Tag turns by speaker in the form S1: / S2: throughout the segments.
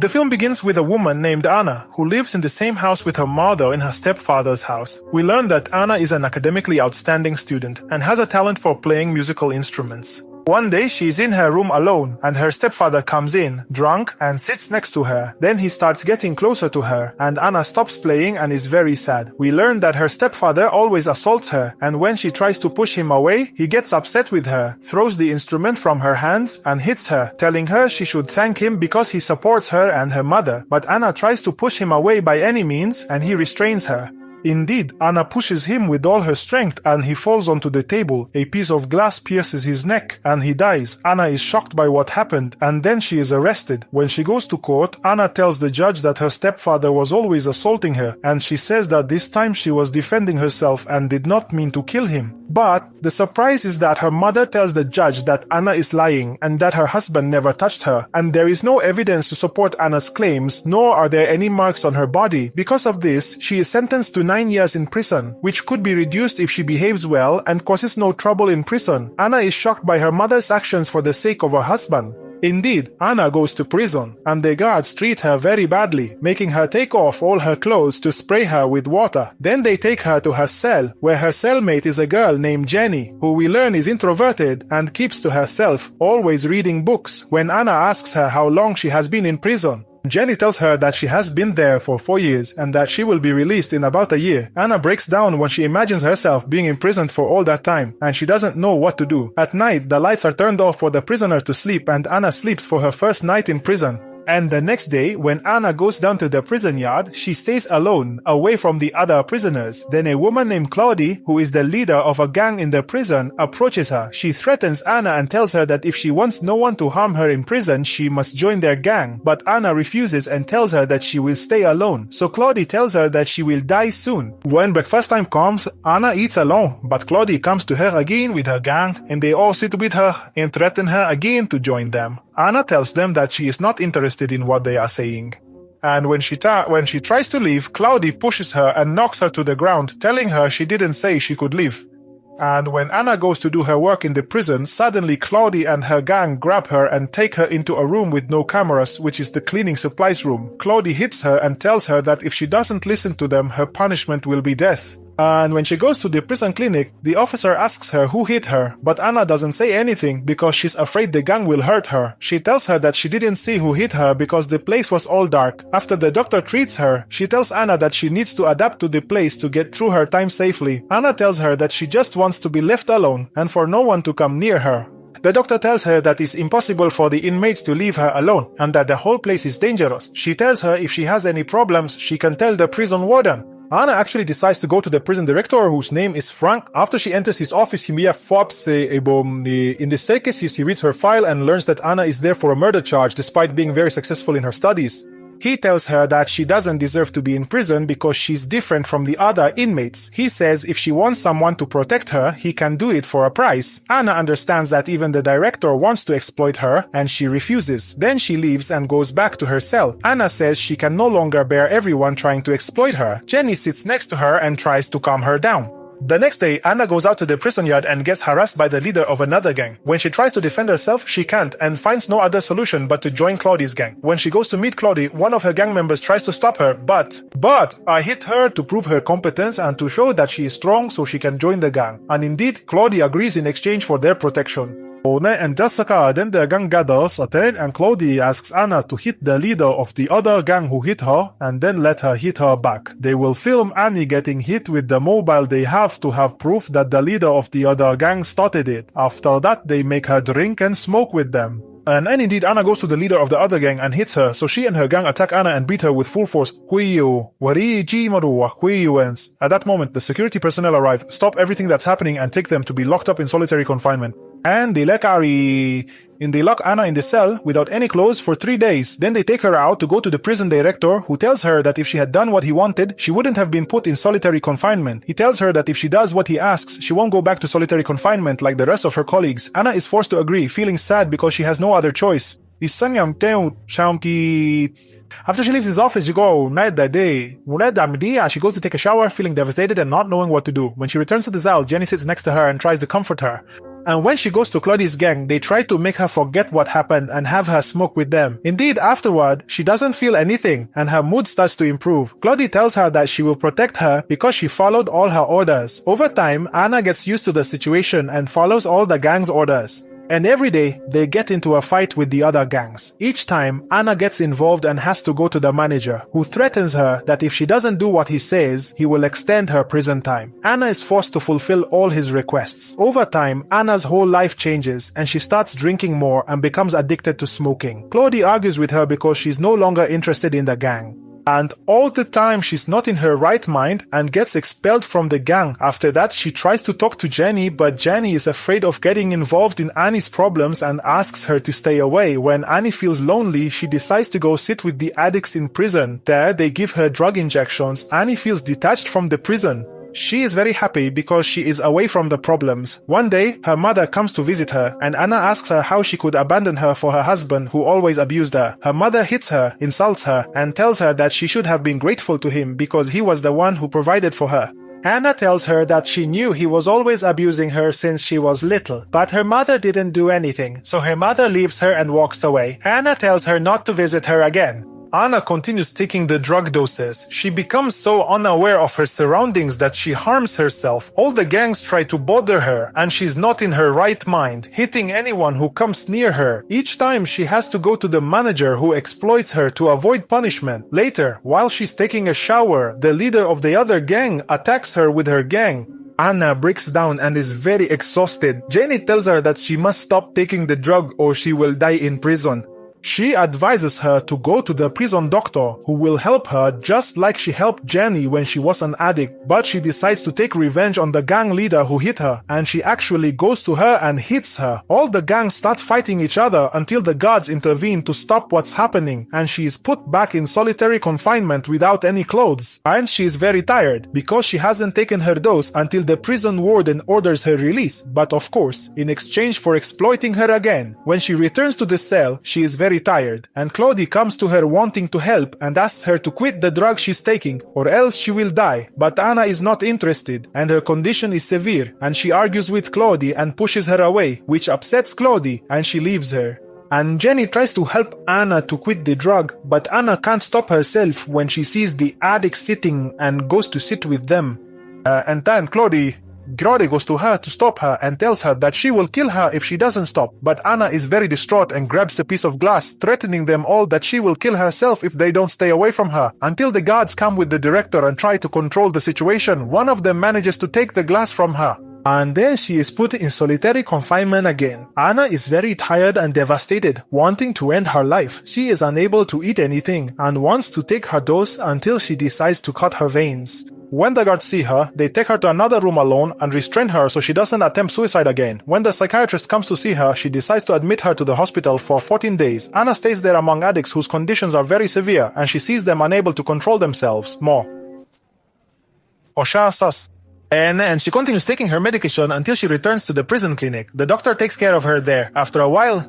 S1: The film begins with a woman named Anna, who lives in the same house with her mother in her stepfather's house. We learn that Anna is an academically outstanding student and has a talent for playing musical instruments. One day she is in her room alone and her stepfather comes in, drunk, and sits next to her. Then he starts getting closer to her and Anna stops playing and is very sad. We learn that her stepfather always assaults her, and when she tries to push him away, he gets upset with her, throws the instrument from her hands and hits her, telling her she should thank him because he supports her and her mother. But Anna tries to push him away by any means and he restrains her. Indeed, Anna pushes him with all her strength and he falls onto the table. A piece of glass pierces his neck and he dies. Anna is shocked by what happened and then she is arrested. When she goes to court, Anna tells the judge that her stepfather was always assaulting her, and she says that this time she was defending herself and did not mean to kill him. But the surprise is that her mother tells the judge that Anna is lying and that her husband never touched her, and there is no evidence to support Anna's claims, nor are there any marks on her body. Because of this, she is sentenced to 9 years in prison, which could be reduced if she behaves well and causes no trouble in prison. Anna is shocked by her mother's actions for the sake of her husband. Indeed, Anna goes to prison, and the guards treat her very badly, making her take off all her clothes to spray her with water. Then they take her to her cell, where her cellmate is a girl named Jenny, who we learn is introverted and keeps to herself, always reading books. When Anna asks her how long she has been in prison, Jenny tells her that she has been there for 4 years and that she will be released in about a year. Anna breaks down when she imagines herself being imprisoned for all that time, and she doesn't know what to do. At night, the lights are turned off for the prisoner to sleep, and Anna sleeps for her first night in prison. And the next day, when Anna goes down to the prison yard, she stays alone, away from the other prisoners. Then a woman named Claudie, who is the leader of a gang in the prison, approaches her. She threatens Anna and tells her that if she wants no one to harm her in prison, she must join their gang. But Anna refuses and tells her that she will stay alone. So Claudie tells her that she will die soon. When breakfast time comes, Anna eats alone, but Claudie comes to her again with her gang, and they all sit with her and threaten her again to join them. Anna tells them that she is not interested in what they are saying. And when she tries to leave, Claudie pushes her and knocks her to the ground, telling her she didn't say she could leave. And when Anna goes to do her work in the prison, suddenly Claudie and her gang grab her and take her into a room with no cameras, which is the cleaning supplies room. Claudie hits her and tells her that if she doesn't listen to them, her punishment will be death. And when she goes to the prison clinic, the officer asks her who hit her, but Anna doesn't say anything because she's afraid the gang will hurt her. She tells her that she didn't see who hit her because the place was all dark. After the doctor treats her, she tells Anna that she needs to adapt to the place to get through her time safely. Anna tells her that she just wants to be left alone and for no one to come near her. The doctor tells her that it's impossible for the inmates to leave her alone and that the whole place is dangerous. She tells her if she has any problems, she can tell the prison warden. Anna actually decides to go to the prison director, whose name is Frank. After she enters his office, in the staircase, he reads her file and learns that Anna is there for a murder charge despite being very successful in her studies. He tells her that she doesn't deserve to be in prison because she's different from the other inmates. He says if she wants someone to protect her, he can do it for a price. Anna understands that even the director wants to exploit her, and she refuses. Then she leaves and goes back to her cell. Anna says she can no longer bear everyone trying to exploit her. Jenny sits next to her and tries to calm her down. The next day, Anna goes out to the prison yard and gets harassed by the leader of another gang. When she tries to defend herself, she can't and finds no other solution but to join Claudie's gang. When she goes to meet Claudie, one of her gang members tries to stop her, but I hit her to prove her competence and to show that she is strong so she can join the gang. And indeed, Claudie agrees in exchange for their protection. And Jessica, then the gang gathers again and Claudie asks Anna to hit the leader of the other gang who hit her and then let her hit her back. They will film Annie getting hit with the mobile they have to have proof that the leader of the other gang started it. After that, they make her drink and smoke with them. And indeed, Anna goes to the leader of the other gang and hits her, so she and her gang attack Anna and beat her with full force. At that moment, the security personnel arrive, stop everything that's happening and take them to be locked up in solitary confinement. And they lock Anna in the cell without any clothes for 3 days. Then they take her out to go to the prison director, who tells her that if she had done what he wanted, she wouldn't have been put in solitary confinement. He tells her that if she does what he asks, she won't go back to solitary confinement like the rest of her colleagues. Anna is forced to agree, feeling sad because she has no other choice. After she leaves his office, she goes to take a shower, feeling devastated and not knowing what to do. When she returns to the cell, Jenny sits next to her and tries to comfort her. And when she goes to Claudie's gang, they try to make her forget what happened and have her smoke with them. Indeed, afterward, she doesn't feel anything and her mood starts to improve. Claudie tells her that she will protect her because she followed all her orders. Over time, Anna gets used to the situation and follows all the gang's orders. And every day, they get into a fight with the other gangs. Each time, Anna gets involved and has to go to the manager, who threatens her that if she doesn't do what he says, he will extend her prison time. Anna is forced to fulfill all his requests. Over time, Anna's whole life changes, and she starts drinking more and becomes addicted to smoking. Claudie argues with her because she's no longer interested in the gang. And all the time she's not in her right mind and gets expelled from the gang. After that, she tries to talk to Jenny, but Jenny is afraid of getting involved in Annie's problems and asks her to stay away. When Annie feels lonely, she decides to go sit with the addicts in prison. There, they give her drug injections. Annie feels detached from the prison. She is very happy because she is away from the problems. One day, her mother comes to visit her, and Anna asks her how she could abandon her for her husband who always abused her. Her mother hits her, insults her, and tells her that she should have been grateful to him because he was the one who provided for her. Anna tells her that she knew he was always abusing her since she was little, but her mother didn't do anything, so her mother leaves her and walks away. Anna tells her not to visit her again. Anna continues taking the drug doses. She becomes so unaware of her surroundings that she harms herself. All the gangs try to bother her, and she's not in her right mind, hitting anyone who comes near her. Each time she has to go to the manager who exploits her to avoid punishment. Later, while she's taking a shower, the leader of the other gang attacks her with her gang. Anna breaks down and is very exhausted. Jenny tells her that she must stop taking the drug or she will die in prison. She advises her to go to the prison doctor who will help her just like she helped Jenny when she was an addict, but she decides to take revenge on the gang leader who hit her, and she actually goes to her and hits her. All the gangs start fighting each other until the guards intervene to stop what's happening, and she is put back in solitary confinement without any clothes. And she is very tired because she hasn't taken her dose until the prison warden orders her release, but of course, in exchange for exploiting her again. When she returns to the cell, she is very tired, and Claudie comes to her wanting to help and asks her to quit the drug she's taking or else she will die. But Anna is not interested and her condition is severe, and she argues with Claudie and pushes her away, which upsets Claudie and she leaves her. And Jenny tries to help Anna to quit the drug, but Anna can't stop herself when she sees the addicts sitting and goes to sit with them. And then Claudie goes to her to stop her and tells her that she will kill her if she doesn't stop. But Anna is very distraught and grabs a piece of glass, threatening them all that she will kill herself if they don't stay away from her. Until the guards come with the director and try to control the situation, one of them manages to take the glass from her. And then she is put in solitary confinement again. Anna is very tired and devastated, wanting to end her life. She is unable to eat anything and wants to take her dose until she decides to cut her veins. When the guards see her, they take her to another room alone and restrain her so she doesn't attempt suicide again. When the psychiatrist comes to see her, she decides to admit her to the hospital for 14 days. Anna stays there among addicts whose conditions are very severe, and she sees them unable to control themselves more. And she continues taking her medication until she returns to the prison clinic. The doctor takes care of her there. After a while,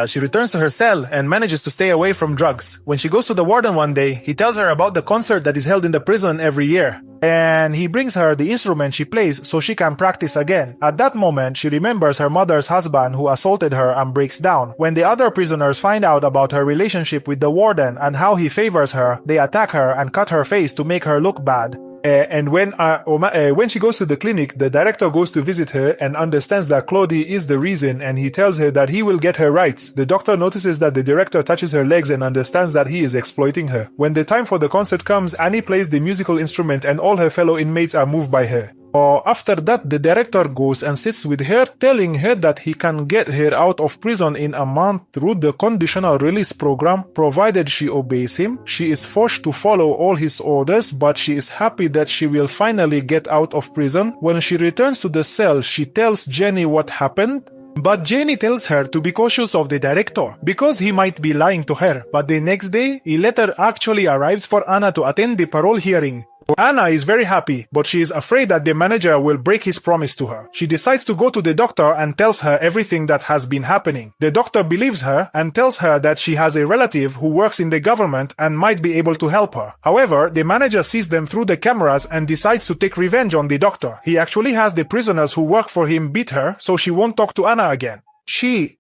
S1: she returns to her cell and manages to stay away from drugs. When she goes to the warden one day, he tells her about the concert that is held in the prison every year. And he brings her the instrument she plays so she can practice again. At that moment, she remembers her mother's husband who assaulted her and breaks down. When the other prisoners find out about her relationship with the warden and how he favors her, they attack her and cut her face to make her look bad. And when she goes to the clinic, the director goes to visit her and understands that Claudie is the reason, and he tells her that he will get her rights. The doctor notices that the director touches her legs and understands that he is exploiting her. When the time for the concert comes, Annie plays the musical instrument and all her fellow inmates are moved by her. After that, the director goes and sits with her, telling her that he can get her out of prison in a month through the conditional release program, provided she obeys him. She is forced to follow all his orders, but she is happy that she will finally get out of prison. When she returns to the cell, she tells Jenny what happened. But Jenny tells her to be cautious of the director, because he might be lying to her. But the next day, a letter actually arrives for Anna to attend the parole hearing. Anna is very happy, but she is afraid that the manager will break his promise to her. She decides to go to the doctor and tells her everything that has been happening. The doctor believes her and tells her that she has a relative who works in the government and might be able to help her. However, the manager sees them through the cameras and decides to take revenge on the doctor. He actually has the prisoners who work for him beat her, so she won't talk to Anna again. She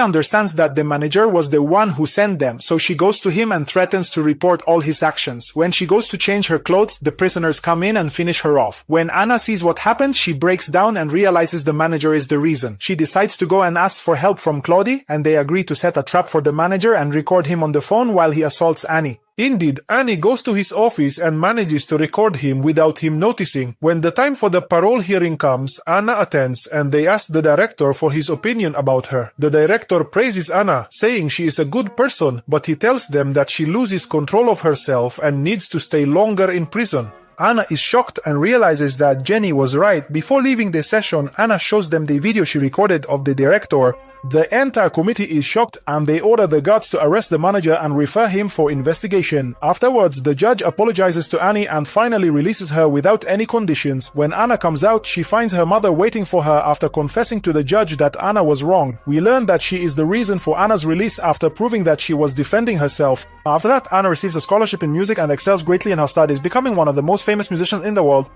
S1: understands that the manager was the one who sent them, so she goes to him and threatens to report all his actions. When she goes to change her clothes, the prisoners come in and finish her off. When Anna sees what happened, she breaks down and realizes the manager is the reason. She decides to go and ask for help from Claudie, and they agree to set a trap for the manager and record him on the phone while he assaults Annie. Indeed, Annie goes to his office and manages to record him without him noticing. When the time for the parole hearing comes, Anna attends and they ask the director for his opinion about her. The director praises Anna, saying she is a good person, but he tells them that she loses control of herself and needs to stay longer in prison. Anna is shocked and realizes that Jenny was right. Before leaving the session, Anna shows them the video she recorded of the director. The entire committee is shocked and they order the guards to arrest the manager and refer him for investigation. Afterwards, the judge apologizes to Annie and finally releases her without any conditions. When Anna comes out, she finds her mother waiting for her after confessing to the judge that Anna was wrong. We learn that she is the reason for Anna's release after proving that she was defending herself. After that, Anna receives a scholarship in music and excels greatly in her studies, becoming one of the most famous musicians in the world.